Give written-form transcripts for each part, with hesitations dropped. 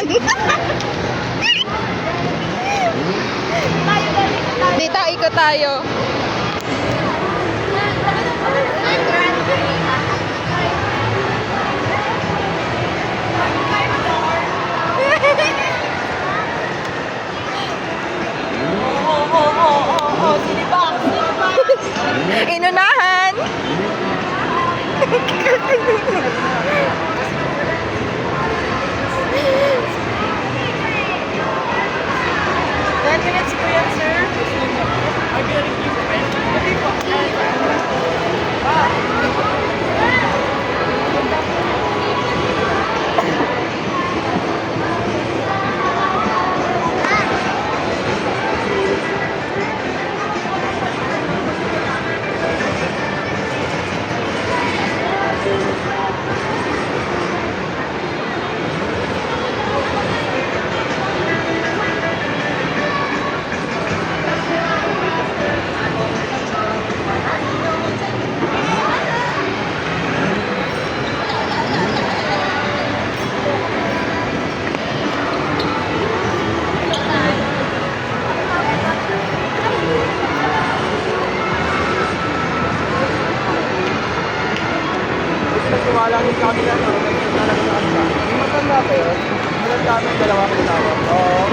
naman. Dito, ikot tayo. Inunahan. 10 minutes po yan, sir. Are you gonna keep it? Hindi po. Tumalangin kami lang. Yung matanda pa yun. Matanda kami yung dalawang kasama. Oo.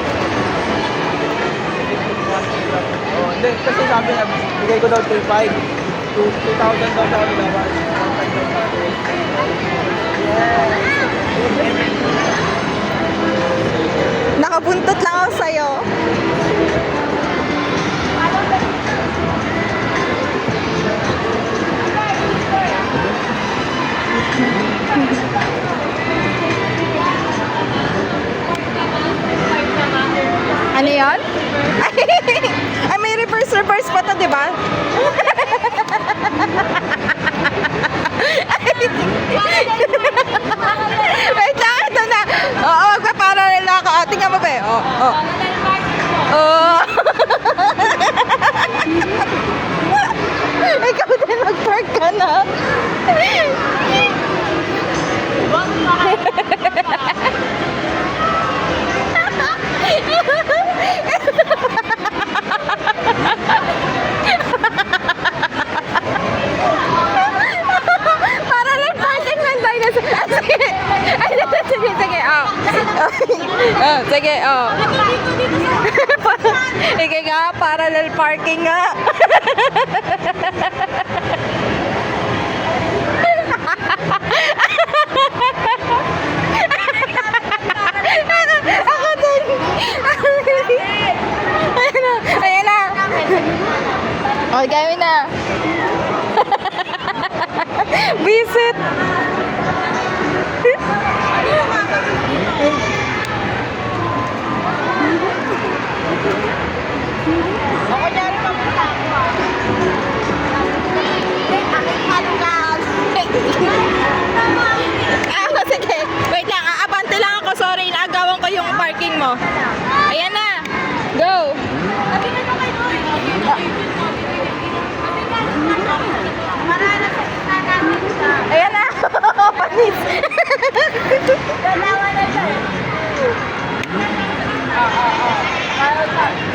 Oo, hindi. Kasi sabi na, bigay ko daw 3,500. 2,000 daw sa kanila. 1,500 daw sa akin. Yes. Nakabuntot lang ako sa'yo. Ano yan? Ay, may reverse pa to, di ba? Wait lang, ito na. Oo, magpaparallel na ako. Oh, tingnan mo ba? Oh. Ikaw din mag-park ka na. Parallel parking ng dinosaur. Sige, oh. Sige, oh. Sige nga, parallel parking nga. Ako din. Ayan na. Okay, gawin na. Visit. Ako dyan, papunta ako. Sige. Wait lang, aabante lang ako. Sorry, naagawan ko yung parking mo. Ayan na. Go. Ayan na. Panis. Dalawa na siya.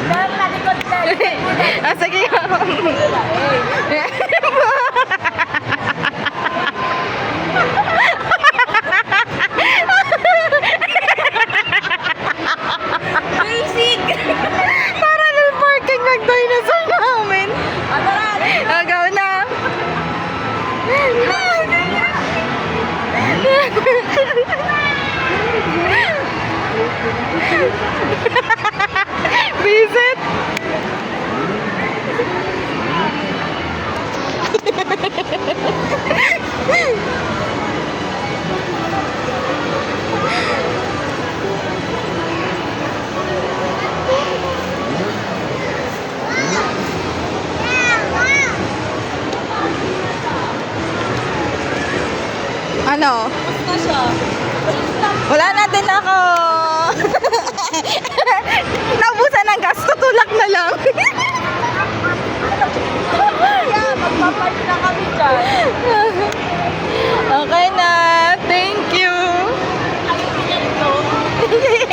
Dahil nalikod na. Sige. Basic! Parallel parking ng dinosaur namin. Agaw na. Visit. Ano? Basta siya. Wala na din ako. Naubusan ng gas, tutulak na lang. Yeah, magpapark na kami dyan. Okay na. Thank you. Ano pinag